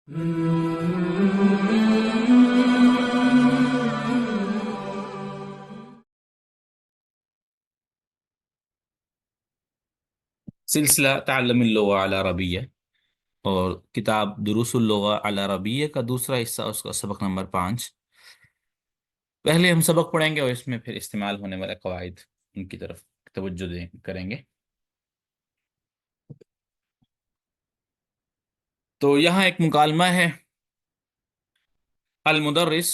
سلسلہ تعلم اللغة على عربیہ اور کتاب دروس اللغة على عربیہ کا دوسرا حصہ، اس کا سبق نمبر 5۔ پہلے ہم سبق پڑھیں گے اور اس میں پھر استعمال ہونے والے قواعد ان کی طرف توجہ کریں گے۔ تو یہاں ایک مکالمہ ہے۔ المدرس،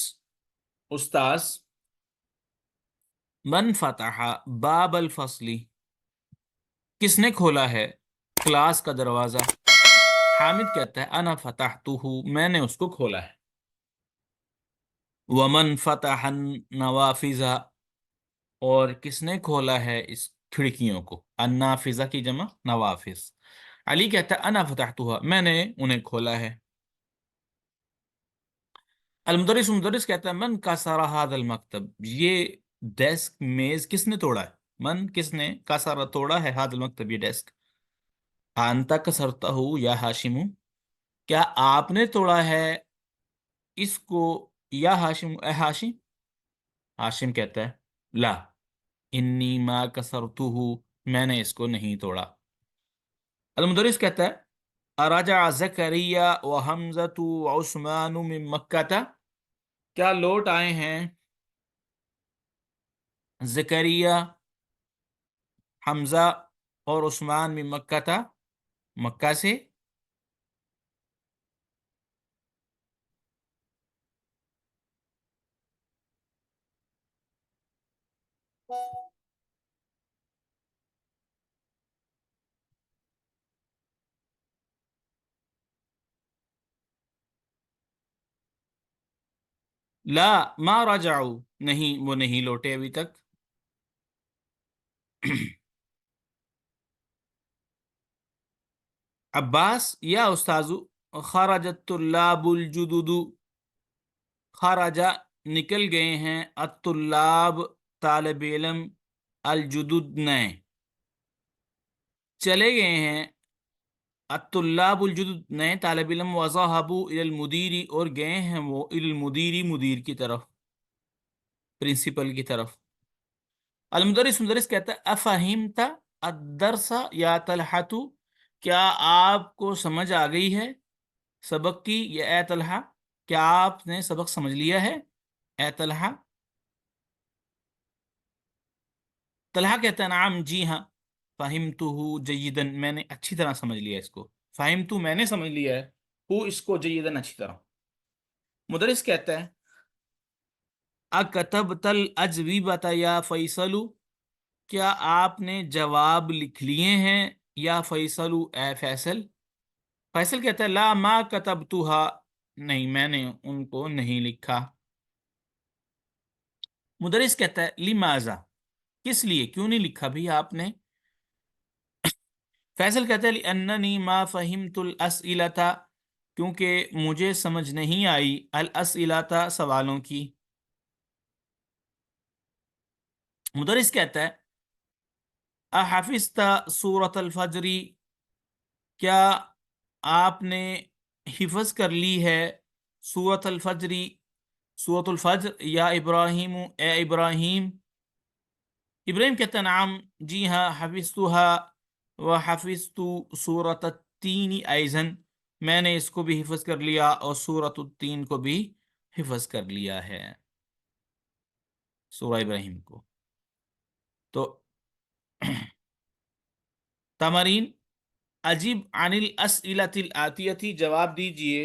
استاذ، من فتح باب الفصل، کس نے کھولا ہے کلاس کا دروازہ؟ حامد کہتا ہے انا فتحتہ، میں نے اس کو کھولا ہے۔ ومن فتح النوافذ، اور کس نے کھولا ہے اس کھڑکیوں کو؟ النافذہ کی جمع نوافذ۔ علی کہتا ہے انا فتحتها، میں نے انہیں کھولا ہے۔ المدرس، مدرس کہتا ہے من کسر هذا المکتب، یہ ڈیسک میز کس نے توڑا ہے؟ من، کس نے، کسر توڑا ہے، هذا المکتب یہ ڈیسک۔ انت کسرتہ یا ہاشم، کیا آپ نے توڑا ہے اس کو یا ہاشم، اے ہاشم؟ ہاشم کہتا ہے لا، انی ما کسرتہ، میں نے اس کو نہیں توڑا۔ المدرس کہتا ہے اراجع زکریا و حمزۃ و عثمان من مکہ، کیا لوٹ آئے ہیں زکریا، حمزہ اور عثمان من مکہ تھا، مکہ سے؟ لا ما رجعوا، نہیں وہ نہیں لوٹے ابھی تک۔ عباس، یا استاذو، خرج الطلاب الجدد، خرجہ نکل گئے ہیں، الطلاب طالب علم، الجدد نئے، چلے گئے ہیں الطلاب الجدد نئے طالب علم، وذهبوا الى المدیر، اور گئے ہیں وہ الى المدیر، مدیر کی طرف، پرنسپل کی طرف۔ المدرس، مدرس کہتا ہے افہمت الدرس یا طلحۃ، کیا آپ کو سمجھ آ گئی ہے سبق کی، یا اے طلحہ، کیا آپ نے سبق سمجھ لیا ہے اے طلحہ؟ طلحہ کہتا ہے نعم، جی ہاں، فہمتہ جیدن، میں نے اچھی طرح سمجھ لیا اس کو، فہمتہ میں نے سمجھ لیا ہے، ہو اس کو، جیدن اچھی طرح۔ مدرس کہتا ہے اکتبت الاجوبۃ یا فیصل، کیا آپ نے جواب لکھ لیے ہیں یا فیصل، اے فیصل؟ فیصل کہتا ہے لا ما کتبتها، نہیں میں نے ان کو نہیں لکھا۔ مدرس کہتا ہے لماذا، کس لیے، کیوں نہیں لکھا بھی آپ نے؟ فیصل کہتا ہے لأننی ما فہمت الاسئلۃ، کیونکہ مجھے سمجھ نہیں آئی الاسئلۃ، سوالوں کی۔ مدرس کہتا ہے احفظت سورۃ الفجر، کیا آپ نے حفظ کر لی ہے سورۃ الفجر، سورۃ الفجر، یا ابراہیم، اے ابراہیم؟ ابراہیم کہتا ہے نعم، جی ہاں، حفظتها وحفظت سورۃ التین ایضا، میں نے اس کو بھی حفظ کر لیا اور سورۃ التین کو بھی حفظ کر لیا ہے، سورہ ابراہیم کو۔ تو تمرین، عجیب عن الاسئلۃ الآتیۃ، جواب دیجئے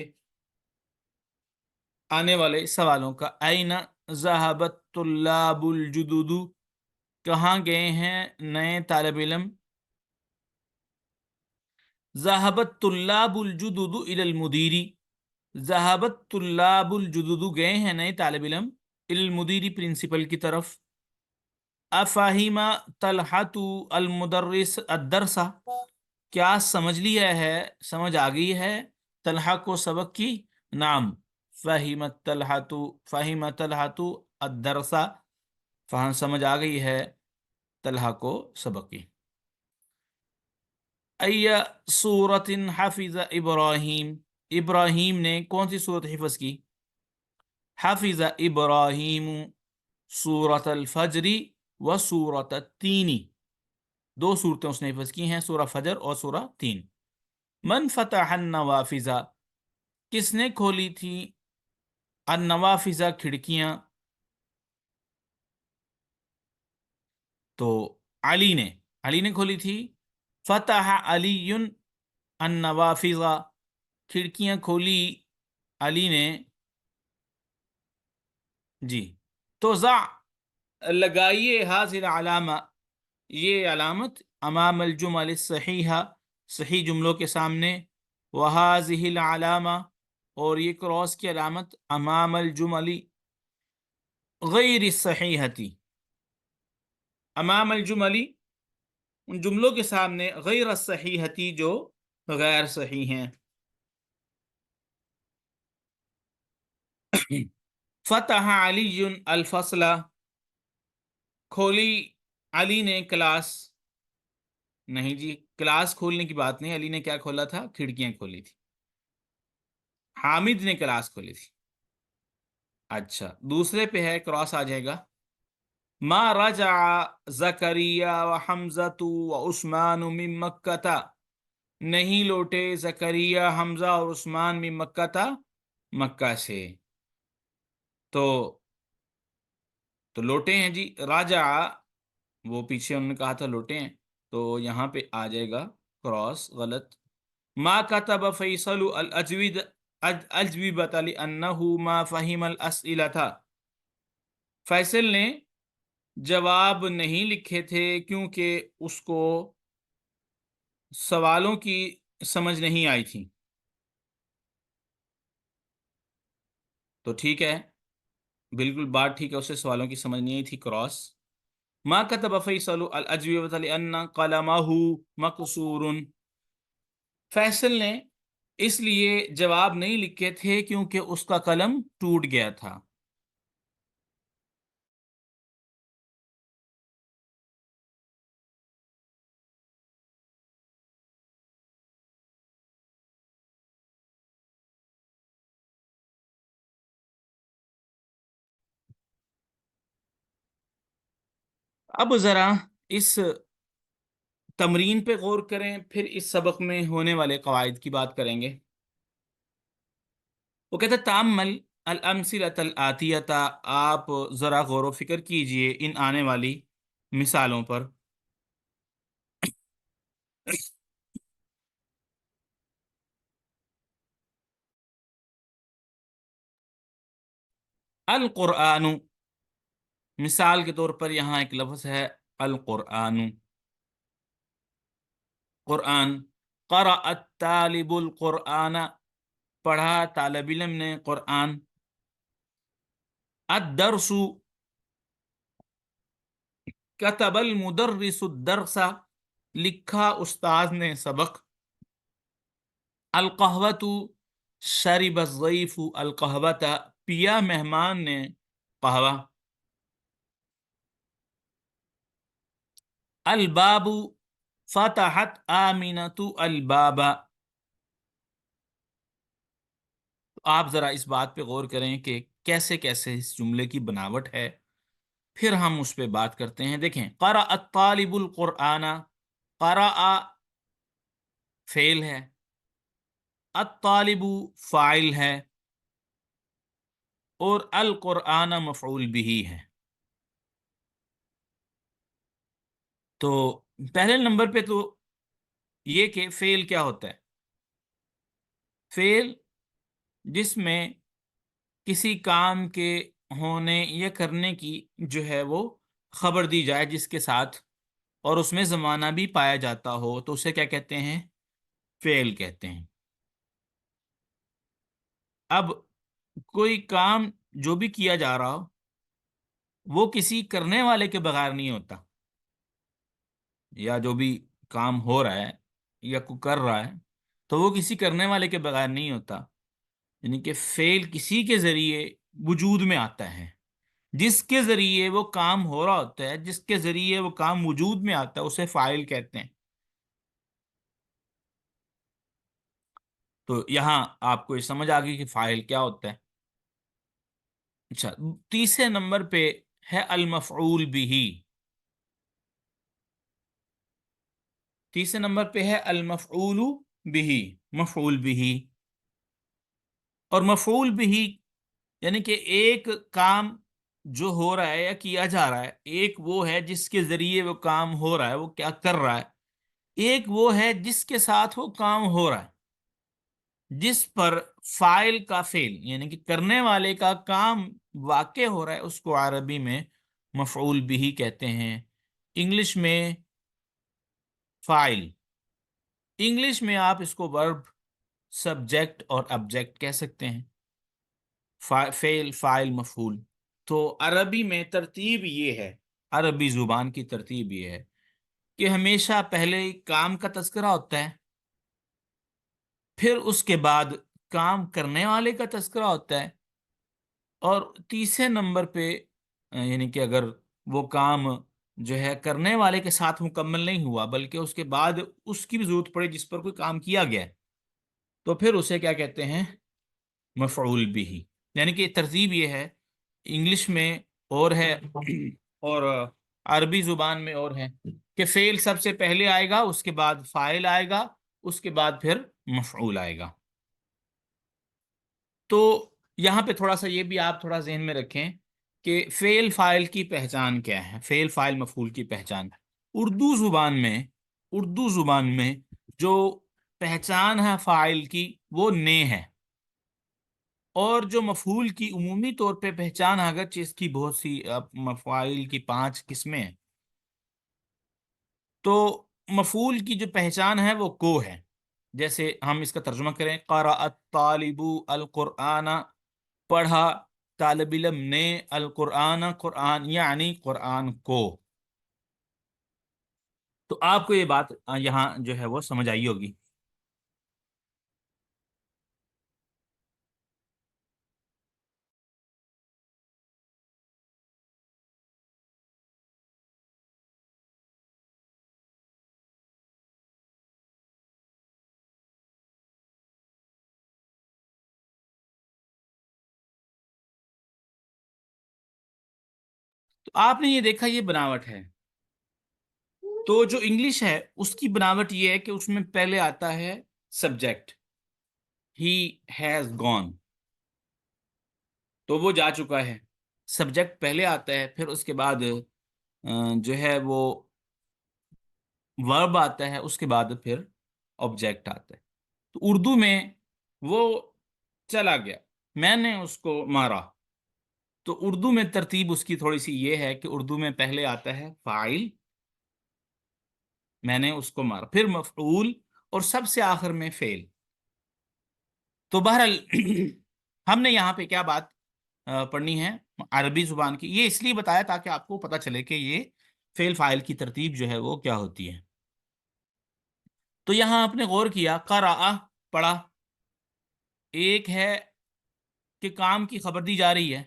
آنے والے سوالوں کا۔ این ذهب الطلاب الجدد، کہاں گئے ہیں نئے طالب علم؟ ذهب الطلاب الجدد الى المدیر، ذهب الطلاب الجدد، گئے ہیں نئے طالب علم، الى المدیر، پرنسپل کی طرف۔ افہم طلحۃ المدرس الدرس، کیا سمجھ لیا ہے، سمجھ آ گئی ہے طلحہ کو سبق کی؟ نعم، فہمت طلحۃ، فہم طلحۃ الدرس، فہم سمجھ آ گئی ہے طلحہ کو سبق کی۔ ای سورۃ حفظ ابراہیم، ابراہیم نے کون سی صورت حفظ کی؟ حفظ ابراہیم سورۃ الفجر و سورۃ التین، دو صورتیں اس نے حفظ کی ہیں، سورہ فجر اور سورہ تین۔ من فتح النوافذ، کس نے کھولی تھی النوافذ کھڑکیاں؟ تو علی نے کھولی تھی۔ فتح علی النوافذ، کھڑکیاں کھولی علی نے، جی۔ تو ضع، لگائیے، حاضر علامہ، یہ علامت، امام الجمل الصحیحہ، صحیح جملوں کے سامنے، وہذہ العلامہ، اور یہ کراس کی علامت، امام الجمل غیر الصحیحتی، امام الجملی، ان جملوں کے سامنے، غیر الصحیحتی، جو غیر صحیح ہیں۔ فتح علی الفصل، کھولی علی نے کلاس، نہیں جی، کلاس کھولنے کی بات نہیں، علی نے کیا کھولا تھا؟ کھڑکیاں کھولی تھی۔ حامد نے کلاس کھولی تھی۔ اچھا، دوسرے پہ ہے، کراس آ جائے گا، ما رجع زکریا و حمزۃ و عثمان من مکہ، نہیں لوٹے زکریا، حمزہ اور عثمان من مکہ، مکہ سے۔ تو لوٹے ہیں جی، راجع، وہ پیچھے انہوں نے کہا تھا لوٹے ہیں، تو یہاں پہ آ جائے گا کراس، غلط۔ ما کتب فیصل الاجوبۃ لانہ ما فہم الاسئلۃ، فیصل نے جواب نہیں لکھے تھے کیونکہ اس کو سوالوں کی سمجھ نہیں آئی تھی۔ تو ٹھیک ہے، بالکل بات ٹھیک ہے، اسے سوالوں کی سمجھ نہیں آئی تھی، کراس۔ ما کتب فیصل الاجوبۃ لان قلمہ مکسور، فیصل نے اس لیے جواب نہیں لکھے تھے کیونکہ اس کا قلم ٹوٹ گیا تھا۔ اب ذرا اس تمرین پہ غور کریں، پھر اس سبق میں ہونے والے قواعد کی بات کریں گے۔ وہ کہتا ہے تامل الامثلۃ الآتیۃ، آپ ذرا غور و فکر کیجئے ان آنے والی مثالوں پر۔ القرآن، مثال کے طور پر یہاں ایک لفظ ہے القرآن، قرآن۔ قرأ الطالب القرآن، پڑھا طالب علم نے قرآن۔ الدرس، کتب المدرس الدرس، لکھا استاد نے سبق۔ القہوۃ، شرب الضیف القہوۃ، پیا مہمان نے قہوہ۔ الباب، فتحت آمنۃ الباب۔ آپ ذرا اس بات پہ غور کریں کہ کیسے کیسے اس جملے کی بناوٹ ہے، پھر ہم اس پہ بات کرتے ہیں۔ دیکھیں، قرأ الطالب القرآن، قرأ فعل ہے، الطالب فاعل ہے، اور القرآن مفعول بھی ہے۔ تو پہلے نمبر پہ تو یہ کہ فعل کیا ہوتا ہے؟ فعل جس میں کسی کام کے ہونے یا کرنے کی جو ہے وہ خبر دی جائے جس کے ساتھ، اور اس میں زمانہ بھی پایا جاتا ہو، تو اسے کیا کہتے ہیں؟ فعل کہتے ہیں۔ اب کوئی کام جو بھی کیا جا رہا ہو، وہ کسی کرنے والے کے بغیر نہیں ہوتا، یا جو بھی کام ہو رہا ہے یا کو کر رہا ہے تو وہ کسی کرنے والے کے بغیر نہیں ہوتا، یعنی کہ فعل کسی کے ذریعے وجود میں آتا ہے، جس کے ذریعے وہ کام ہو رہا ہوتا ہے، جس کے ذریعے وہ کام وجود میں آتا ہے، اسے فاعل کہتے ہیں۔ تو یہاں آپ کو یہ سمجھ آ گئی کہ فاعل کیا ہوتا ہے۔ اچھا، تیسرے نمبر پہ ہے المفعول بھی۔ تیسرے نمبر پہ ہے المفعول بھی، مفعول بھی۔ اور مفعول بھی یعنی کہ ایک کام جو ہو رہا ہے یا کیا جا رہا ہے، ایک وہ ہے جس کے ذریعے وہ کام ہو رہا ہے، وہ کیا کر رہا ہے، ایک وہ ہے جس کے ساتھ وہ کام ہو رہا ہے، جس پر فاعل کا فعل یعنی کہ کرنے والے کا کام واقع ہو رہا ہے، اس کو عربی میں مفعول بھی کہتے ہیں، انگلش میں فاعل۔ انگلش میں آپ اس کو ورب، سبجیکٹ اور آبجیکٹ کہہ سکتے ہیں، فعل، فاعل، مفعول۔ تو عربی میں ترتیب یہ ہے، عربی زبان کی ترتیب یہ ہے کہ ہمیشہ پہلے کام کا تذکرہ ہوتا ہے، پھر اس کے بعد کام کرنے والے کا تذکرہ ہوتا ہے، اور تیسرے نمبر پہ یعنی کہ اگر وہ کام جو ہے کرنے والے کے ساتھ مکمل نہیں ہوا بلکہ اس کے بعد اس کی بھی ضرورت پڑے جس پر کوئی کام کیا گیا ہے، تو پھر اسے کیا کہتے ہیں؟ مفعول بھی۔ یعنی کہ ترتیب یہ ہے، انگلش میں اور ہے اور عربی زبان میں اور ہے کہ فعل سب سے پہلے آئے گا، اس کے بعد فاعل آئے گا، اس کے بعد پھر مفعول آئے گا۔ تو یہاں پہ تھوڑا سا یہ بھی آپ تھوڑا ذہن میں رکھیں کہ فعل فاعل کی پہچان کیا ہے، فعل فاعل مفعول کی پہچان۔ اردو زبان میں جو پہچان ہے فاعل کی وہ نے ہے، اور جو مفعول کی عمومی طور پہ پہچان، اگرچہ اس کی بہت سی مفاعل کی 5 قسمیں ہیں، تو مفعول کی جو پہچان ہے وہ کو ہے۔ جیسے ہم اس کا ترجمہ کریں، قرأ الطالب القرآن، پڑھا طالب علم نے القرآن، قرآن یعنی قرآن کو۔ تو آپ کو یہ بات یہاں جو ہے وہ سمجھ آئی ہوگی۔ تو آپ نے یہ دیکھا یہ بناوٹ ہے۔ تو جو انگلش ہے اس کی بناوٹ یہ ہے کہ اس میں پہلے آتا ہے سبجیکٹ، ہی ہیز گون، تو وہ جا چکا ہے، سبجیکٹ پہلے آتا ہے، پھر اس کے بعد جو ہے وہ ورب آتا ہے، اس کے بعد پھر آبجیکٹ آتا ہے۔ تو اردو میں وہ چلا گیا، میں نے اس کو مارا، تو اردو میں ترتیب اس کی تھوڑی سی یہ ہے کہ اردو میں پہلے آتا ہے فاعل، میں نے اس کو مارا، پھر مفعول، اور سب سے آخر میں فعل۔ تو بہرحال ہم نے یہاں پہ کیا بات پڑھنی ہے عربی زبان کی، یہ اس لیے بتایا تاکہ آپ کو پتہ چلے کہ یہ فعل فاعل کی ترتیب جو ہے وہ کیا ہوتی ہے۔ تو یہاں آپ نے غور کیا، قرأ پڑھا، ایک ہے کہ کام کی خبر دی جا رہی ہے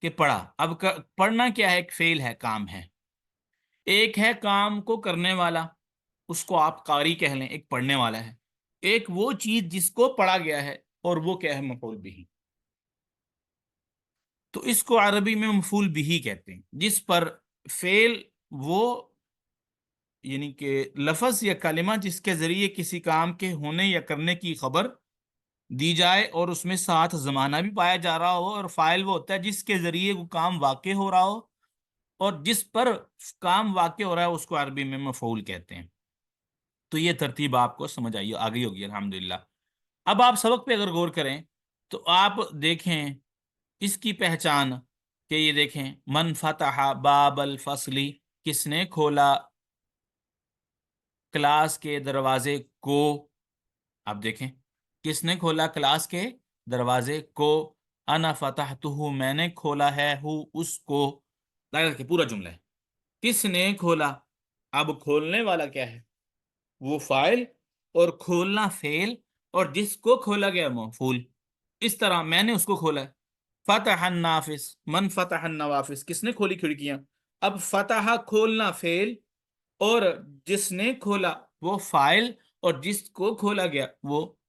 کہ پڑھا، اب پڑھنا کیا ہے؟ ایک فعل ہے، کام ہے۔ ایک ہے کام کو کرنے والا، اس کو آپ قاری کہہ لیں، ایک پڑھنے والا ہے۔ ایک وہ چیز جس کو پڑھا گیا ہے، اور وہ کیا ہے؟ مفعول بھی۔ تو اس کو عربی میں مفعول بھی کہتے ہیں، جس پر فعل وہ یعنی کہ لفظ یا کلمہ جس کے ذریعے کسی کام کے ہونے یا کرنے کی خبر دی جائے، اور اس میں ساتھ زمانہ بھی پایا جا رہا ہو، اور فاعل وہ ہوتا ہے جس کے ذریعے وہ کام واقع ہو رہا ہو، اور جس پر کام واقع ہو رہا ہے اس کو عربی میں مفعول کہتے ہیں۔ تو یہ ترتیب آپ کو سمجھ آ گئی ہوگی الحمدللہ۔ اب آپ سبق پہ اگر غور کریں تو آپ دیکھیں اس کی پہچان، کہ یہ دیکھیں، من فتح باب الفصلی، کس نے کھولا کلاس کے دروازے کو۔ آپ دیکھیں، کس نے کھولا کلاس کے دروازے کو، انا فتحتہ، میں نے کھولا ہے، ہو اس کو، لگا کہ پورا جملہ ہے، کس نے کھولا۔ اب کھولنے والا کیا ہے؟ وہ فاعل، اور کھولنا فعل، اور جس کو کھولا گیا مفعول۔ اس طرح میں نے اس کو کھولا ہے، فتح النافذ، من فتح النوافذ، کس نے کھولی کھڑکیاں۔ اب فتح کھولنا فعل، اور جس نے کھولا وہ فاعل، اور جس کو کھولا گیا وہ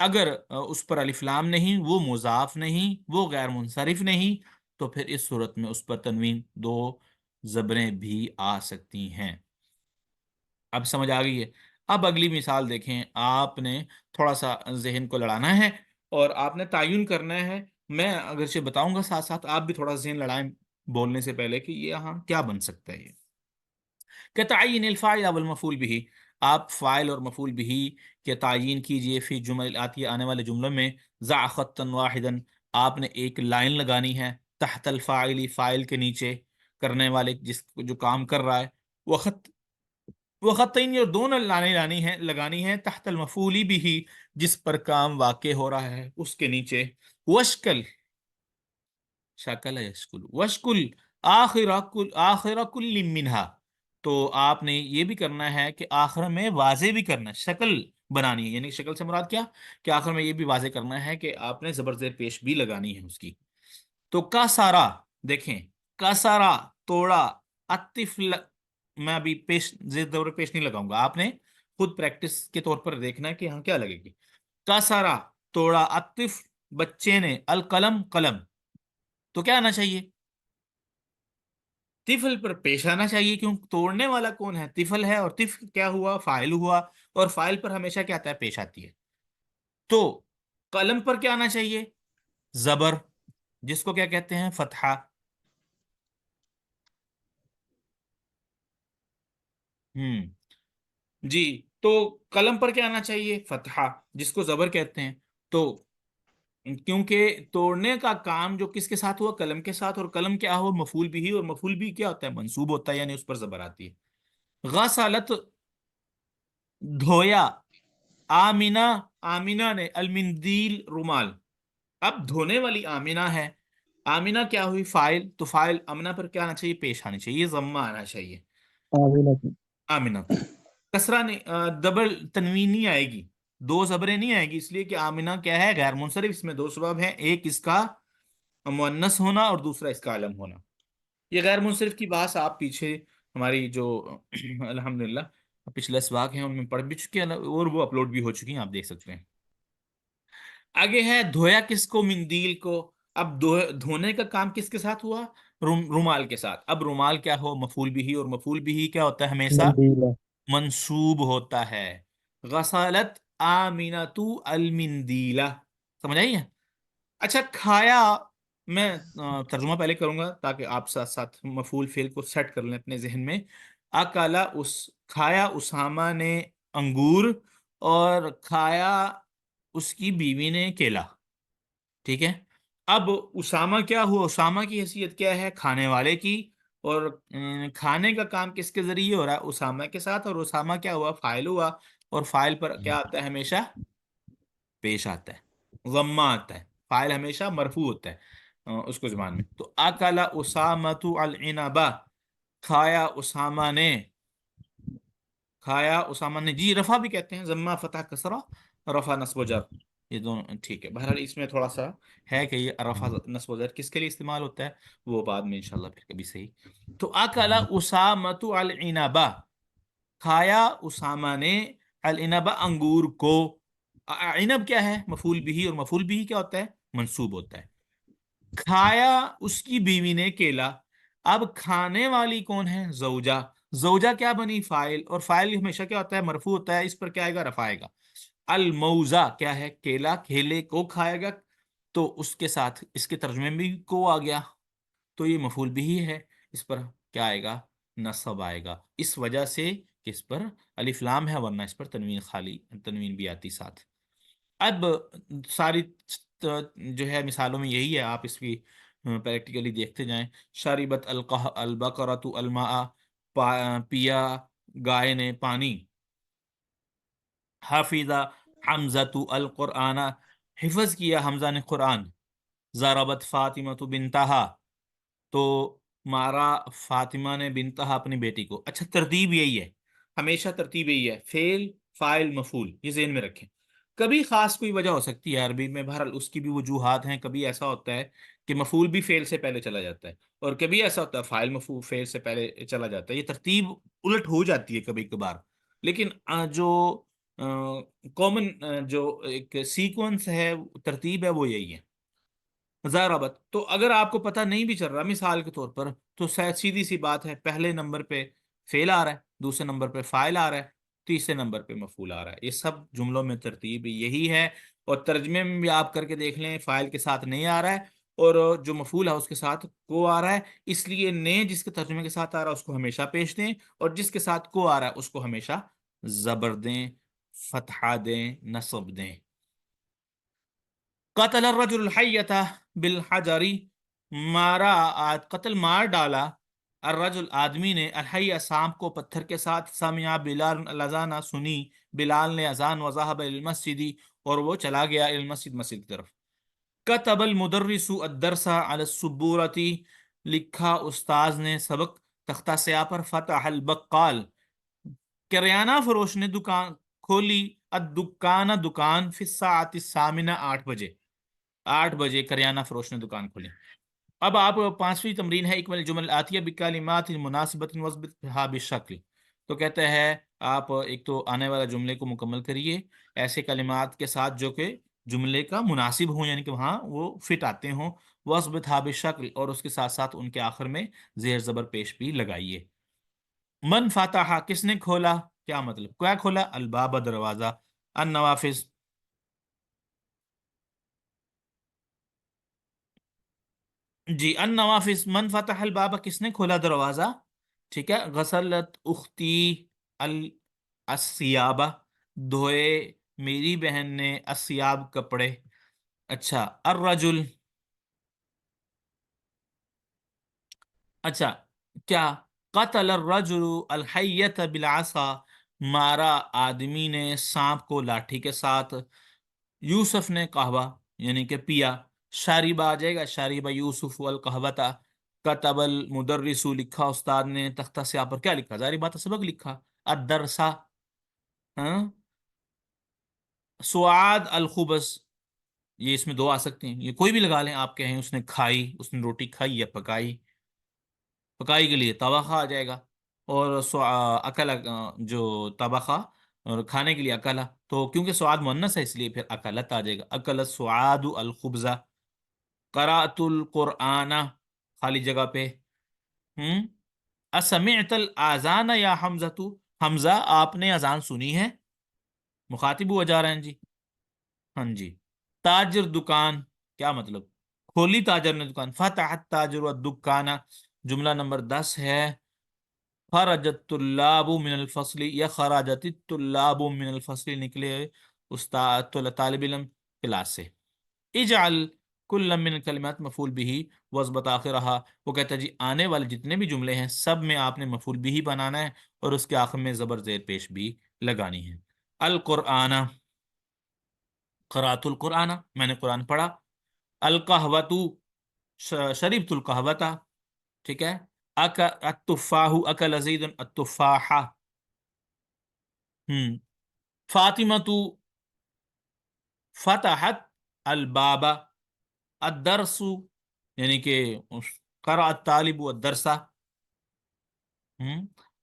اگر اس پر الف لام نہیں، وہ مضاف نہیں، وہ غیر منصرف نہیں، تو پھر اس صورت میں اس پر تنوین، دو زبریں بھی آ سکتی ہیں۔ اب سمجھ آ گئی ہے؟ اب اگلی مثال دیکھیں، آپ نے تھوڑا سا ذہن کو لڑانا ہے اور آپ نے تعین کرنا ہے، میں اگرچہ بتاؤں گا ساتھ ساتھ آپ بھی تھوڑا ذہن لڑائیں بولنے سے پہلے کہ یہ یہاں کیا بن سکتا ہے۔ یہ کہ تعین الفاعل والمفعول به، آپ فاعل اور مفعول به کے تعین کیجئے فی جمل آتی آنے والے جملوں میں، ضع خطا واحدا، آپ نے ایک لائن لگانی ہے، تحت الفاعل، فاعل کے نیچے، کرنے والے جس جو کام کر رہا ہے، وخط وخطین، اور دونوں لائنیں لگانی ہے تحت المفعول به، جس پر کام واقع ہو رہا ہے اس کے نیچے، وشکل، شکل یشکل، وشکل آخر کل منہا، تو آپ نے یہ بھی کرنا ہے کہ آخر میں واضح بھی کرنا ہے، شکل بنانی ہے، یعنی شکل سے مراد کیا کہ آخر میں یہ بھی واضح کرنا ہے کہ آپ نے زبر زیر پیش بھی لگانی ہے اس کی۔ تو کا سارا، دیکھیں، کا سارا توڑا، الطفل، میں ابھی پیش زیر زبر پیش نہیں لگاؤں گا، آپ نے خود پریکٹس کے طور پر دیکھنا ہے کہ ہاں کیا لگے گی۔ کا سارا توڑا، الطفل، بچے نے، القلم، قلم، تو کیا آنا چاہیے؟ طفل پر پیش آنا چاہیے، کیوں؟ توڑنے والا کون ہے؟ طفل ہے، اور طفل کیا ہوا؟ فاعل ہوا، اور فاعل پر ہمیشہ کیا آتا ہے؟ پیش آتی ہے۔ تو قلم پر کیا آنا چاہیے؟ زبر، جس کو کیا کہتے ہیں؟ فتحہ۔ ہم جی، تو قلم پر کیا آنا چاہیے؟ فتحہ، جس کو زبر کہتے ہیں۔ تو کیونکہ توڑنے کا کام جو کس کے ساتھ ہوا؟ قلم کے ساتھ، اور قلم کیا ہو؟ مفعول بھی، اور مفعول بھی کیا ہوتا ہے؟ منصوب ہوتا ہے، یعنی اس پر زبر آتی ہے۔ غسلت، دھویا، آمینہ، آمینہ نے، المندیل، رومال، اب دھونے والی آمینہ ہے، آمینہ کیا ہوئی؟ فاعل، تو فاعل امنہ پر کیا آنا چاہیے؟ پیش آنی چاہیے، ضمہ آنا چاہیے، آمینہ کی آمینہ تو کسرہ نہیں، ڈبل تنوین نہیں آئے گی، دو زبریں نہیں آئے گی، اس لیے کہ آمینہ کیا ہے؟ غیر منصرف، اس میں دو سبب ہیں، ایک اس کا مؤنث ہونا اور دوسرا اس کا علم ہونا۔ یہ غیر منصرف کی بات آپ پیچھے ہماری جو الحمدللہ پچھلے اسباق ہیں ان میں پڑھ بھی چکے ہیں، اور وہ اپلوڈ بھی ہو چکی ہیں، آپ دیکھ سکتے ہیں۔ آگے ہے دھویا کس کو؟ مندیل کو۔ اب دھونے کا کام کس کے ساتھ ہوا؟ رومال کے ساتھ۔ اب رومال کیا ہو؟ مفعول بھی، اور مفعول بھی کیا ہوتا ہے؟ ہمیشہ مندیلہ، منصوب ہوتا ہے۔ غسلت آمینۃ المندیلہ، سمجھ آئی ہے؟ اچھا، کھایا، میں ترجمہ پہلے کروں گا تاکہ آپ ساتھ ساتھ مفعول فعل کو سیٹ کر لیں اپنے ذہن میں۔ اکالا، کھایا اسامہ نے انگور، اور کھایا اس کی بیوی نے کیلا، ٹھیک ہے؟ اب اسامہ کیا ہوا؟ اسامہ کی حیثیت کیا ہے؟ کھانے والے کی، اور کھانے کا کام کس کے ذریعے ہو رہا ہے؟ اسامہ کے ساتھ، اور اسامہ کیا ہوا؟ فاعل ہوا، اور فاعل پر کیا آتا ہے؟ ہمیشہ پیش آتا ہے، ضمہ آتا ہے، فاعل ہمیشہ مرفوع ہوتا ہے اس کو زبان میں۔ تو اکلا اسامۃ العنبہ، کھایا اسامہ نے، کھایا اسامہ نے، جی رفع بھی کہتے ہیں، ضمہ فتح کسرہ، رفع نصب و جر، یہ دونوں ٹھیک ہے۔ بہرحال اس میں تھوڑا سا ہے کہ یہ رفع نصب و جر کس کے لیے استعمال ہوتا ہے، وہ بعد میں انشاءاللہ پھر کبھی صحیح۔ تو اکلا اسامۃ العنبہ، کھایا اسامہ نے، العنبہ انگور کو، عنب کیا ہے؟ مفعول بھی، اور مفعول بھی کیا ہوتا ہے؟ منصوب ہوتا ہے۔ کھایا اس کی بیوی نے کیلا، اب کھانے والی کون ہے؟ زوجہ، زوجہ کیا بنی؟ فاعل، اور فاعل ہمیشہ کیا ہوتا ہے؟ مرفوع ہوتا ہے، اس پر کیا آئے گا؟ رفع آئے گا۔ الموزہ کیا ہے؟ کیلا، کیلے کو کھائے گا، تو اس کے ساتھ اس کے ترجمے میں بھی کو آ گیا، تو یہ مفعول بھی ہے، اس پر کیا آئے گا؟ نصب آئے گا، اس وجہ سے کہ اس پر الف لام ہے، ورنہ اس پر تنوین، خالی تنوین بھی آتی ساتھ۔ اب ساری جو ہے مثالوں میں یہی ہے، آپ اس کی پریکٹیکلی دیکھتے جائیں۔ شاربت البقرۃ الماء، پیا گائے نے پانی۔ حافظہ حمزۃ القرآن، حفظ کیا حمزہ نے قرآن۔ ضربت فاطمۃ بنتہا، تو مارا فاطمہ نے بنتہا اپنی بیٹی کو۔ اچھا، ترتیب یہی ہے، ہمیشہ ترتیب یہی ہے، فعل، فاعل، مفعول، یہ ذہن میں رکھیں۔ کبھی خاص کوئی وجہ ہو سکتی ہے عربی میں، بہرحال اس کی بھی وجوہات ہیں، کبھی ایسا ہوتا ہے کہ مفعول بھی فعل سے پہلے چلا جاتا ہے، اور کبھی ایسا ہوتا ہے فاعل مفعول فعل سے پہلے چلا جاتا ہے، یہ ترتیب الٹ ہو جاتی ہے کبھی کبھار، لیکن جو کامن جو ایک سیکوینس ہے، ترتیب ہے، وہ یہی ہے. ضربت. تو اگر آپ کو پتہ نہیں بھی چل رہا مثال کے طور پر، تو شاید سیدھی سی بات ہے، پہلے نمبر پہ فعل آ رہا ہے، دوسرے نمبر پہ فاعل آ رہا ہے، تیسرے نمبر پہ مفعول آ رہا ہے. یہ سب جملوں میں ترتیب یہی ہے. اور ترجمے میں بھی آپ کر کے دیکھ لیں، فاعل کے ساتھ نہیں آ رہا ہے، اور جو مفعول ہے اس کے ساتھ کو آ رہا ہے. اس لیے نے جس کے ترجمے کے ساتھ آ رہا ہے اس کو ہمیشہ پیش دیں، اور جس کے ساتھ کو آ رہا ہے اس کو ہمیشہ زبر دیں، فتحہ دیں، نصب دیں. قتل الرجل الحیۃ بالحجر، مارا قتل مار ڈالا، الرجل آدمی نے، الحیہ سانپ کو پتھر کے ساتھ، سمع بلال الاذان سنی بلال نے اذان، وذهب الى المسجد اور وہ چلا گیا الى المسجد مسجد کی طرف. كتب المدرس الدرس على السبورة، لکھا استاذ نے سبق تختہ سیاہ پر. فتح البقال، کریانہ فروش نے دکان کھولی، الدکان دکان، فی الساعة الثامنة 8 بجے، 8 بجے کریانہ فروش نے دکان کھولی. اب آپ پانچویں تمرین ہے، اکمل الجمل آتیہ بکلمات مناسبت واثبتها بالشکل. تو کہتا ہے آپ ایک تو آنے والا جملے کو مکمل کریے ایسے کلمات کے ساتھ جو کہ جملے کا مناسب ہوں، یعنی کہ وہاں وہ فٹ آتے ہوں. واثبتها بالشکل، اور اس کے ساتھ ساتھ ان کے آخر میں زیر زبر پیش بھی لگائیے. من فتح، کس نے کھولا، کیا مطلب، کیا کھولا، الباب دروازہ. النوافذ، جی النوافذ، من فتح الباب، کس نے کھولا دروازہ. ٹھیک ہے. غسلت اختی الثیاب، دھوئے میری بہن نے، الثیاب کپڑے. اچھا. الرجل، اچھا کیا، قتل الرجل الحیۃ بالعصا، مارا آدمی نے سانپ کو لاٹھی کے ساتھ. یوسف نے قہوہ یعنی کہ پیا. شاربہ آ جائے گا، شاربہ یوسف القہوۃ. کتب المدرس، لکھا استاد نے، تختہ سیاہ پر کیا لکھا، ظاہر بات ہے سبق لکھا. الدرسا، ہاں. سعاد الخبز، یہ اس میں دو آ سکتے ہیں، یہ کوئی بھی لگا لیں. آپ کہیں اس نے کھائی، اس نے روٹی کھائی یا پکائی. پکائی کے لیے طبخہ آ جائے گا. اور اکلا، جو طبخہ اور کھانے کے لیے اکلا، تو کیونکہ سعاد مؤنث ہے اس لیے پھر اکلت آ جائے گا. اکل سعاد الخبزہ. قرأت القرآن، خالی جگہ پہ. ہوں. اسمعت الاذان یا حمزہ، حمزہ آپ نے اذان سنی ہے، مخاطب ہوا جا رہے ہیں جی. ہاں جی. تاجر دکان، کیا مطلب، کھولی تاجر نے دکان. فتح التاجر الدکان. جملہ نمبر 10 ہے، خرج الطلاب من الفصل، یا خرجت الطلاب من الفصل، نکلے استاد طالب علم کلاس سے. اجعل کل من الکلمات مفعول به واثبت آخرها، وہ کہتا ہے جی آنے والے جتنے بھی جملے ہیں سب میں آپ نے مفعول به بنانا ہے، اور اس کے آخر میں زبر زیر پیش بھی لگانی ہے. القرآن، قرأت القرآن، میں نے قرآن پڑھا. القہوۃ، شربت القہوۃ. ٹھیک ہے. التفاح، اکل زید التفاح. فاطمہ فتحت الباب. الدرس، یعنی کہ قرأ الطالب الدرس.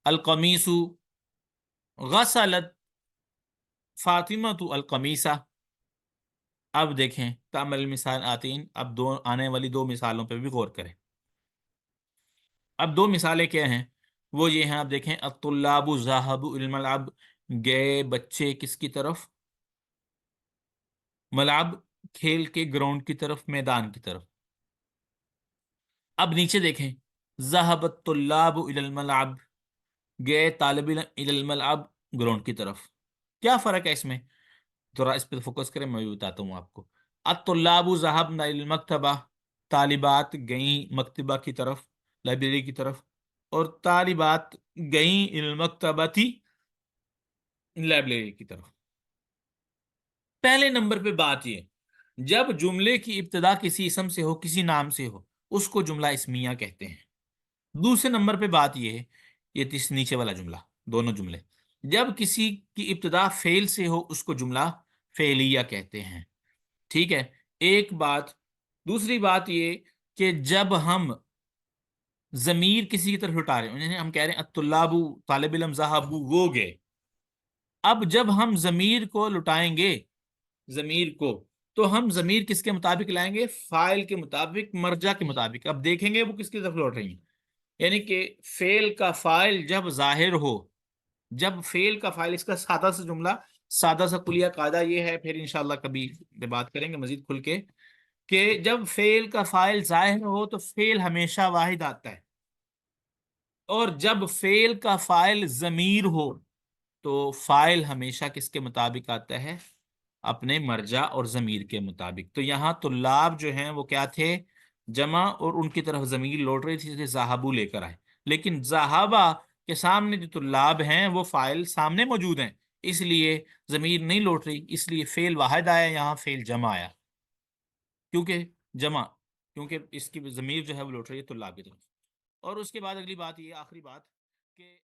القمیص، غسلت فاطمہ القمیص. اب دیکھیں تعمل مثال آتی ہیں، اب دو آنے والی دو مثالوں پہ بھی غور کریں. اب دو مثالیں کیا ہیں، وہ یہ ہیں، آپ دیکھیں. الطلاب ذهبوا الى الملعب، گئے بچے کس کی طرف، ملعب کھیل کے گراؤنڈ کی طرف، میدان کی طرف. اب نیچے دیکھیں، ذهب الطلاب الى الملعب، گئے طالب علم الى الملعب، گراؤنڈ کی طرف. کیا فرق ہے اس میں، ذرا اس پہ فوکس کریں، میں بھی بتاتا ہوں آپ کو. الطلاب ذهبنا الى المکتبہ، طالبات گئیں مکتبہ کی طرف، لائبریری کی طرف. اور طالبات گئیں الى المکتبہ تھی، لائبریری کی طرف. پہلے نمبر پہ بات یہ، جب جملے کی ابتدا کسی اسم سے ہو، کسی نام سے ہو، اس کو جملہ اسمیہ کہتے ہیں. دوسرے نمبر پہ بات یہ ہے، یہ نیچے والا جملہ، دونوں جملے، جب کسی کی ابتدا فعل سے ہو اس کو جملہ فعلیہ کہتے ہیں. ٹھیک ہے. ایک بات. دوسری بات یہ کہ جب ہم ضمیر کسی کی طرف لٹا رہے ہیں، یعنی ہم کہہ رہے ہیں الطلاب طالب علم ذهبوا وہ گئے، اب جب ہم ضمیر کو لٹائیں گے، ضمیر کو، تو ہم ضمیر کس کے مطابق لائیں گے؟ فاعل کے مطابق، مرجع کے مطابق. اب دیکھیں گے وہ کس کی طرف لوٹ رہی ہیں. یعنی کہ فعل کا فاعل جب ظاہر ہو، جب فعل کا فاعل، اس کا سادہ سا جملہ، سادہ سا کلیہ قاعدہ یہ ہے، پھر انشاءاللہ کبھی بات کریں گے مزید کھل کے، کہ جب فعل کا فاعل ظاہر ہو تو فعل ہمیشہ واحد آتا ہے، اور جب فعل کا فاعل ضمیر ہو تو فاعل ہمیشہ کس کے مطابق آتا ہے؟ اپنے مرجع اور ضمیر کے مطابق. تو یہاں طلاب جو ہیں وہ کیا تھے؟ جمع، اور ان کی طرف ضمیر لوٹ رہی تھی، اس لیے ذہبوا لے کر آئے. لیکن ذہبا کے سامنے جو طلاب ہیں وہ فاعل سامنے موجود ہیں، اس لیے ضمیر نہیں لوٹ رہی، اس لیے فعل واحد آیا، یہاں فعل جمع آیا. کیونکہ جمع، کیونکہ اس کی ضمیر جو ہے وہ لوٹ رہی ہے طلاب کی طرف. اور اس کے بعد اگلی بات، یہ آخری بات کہ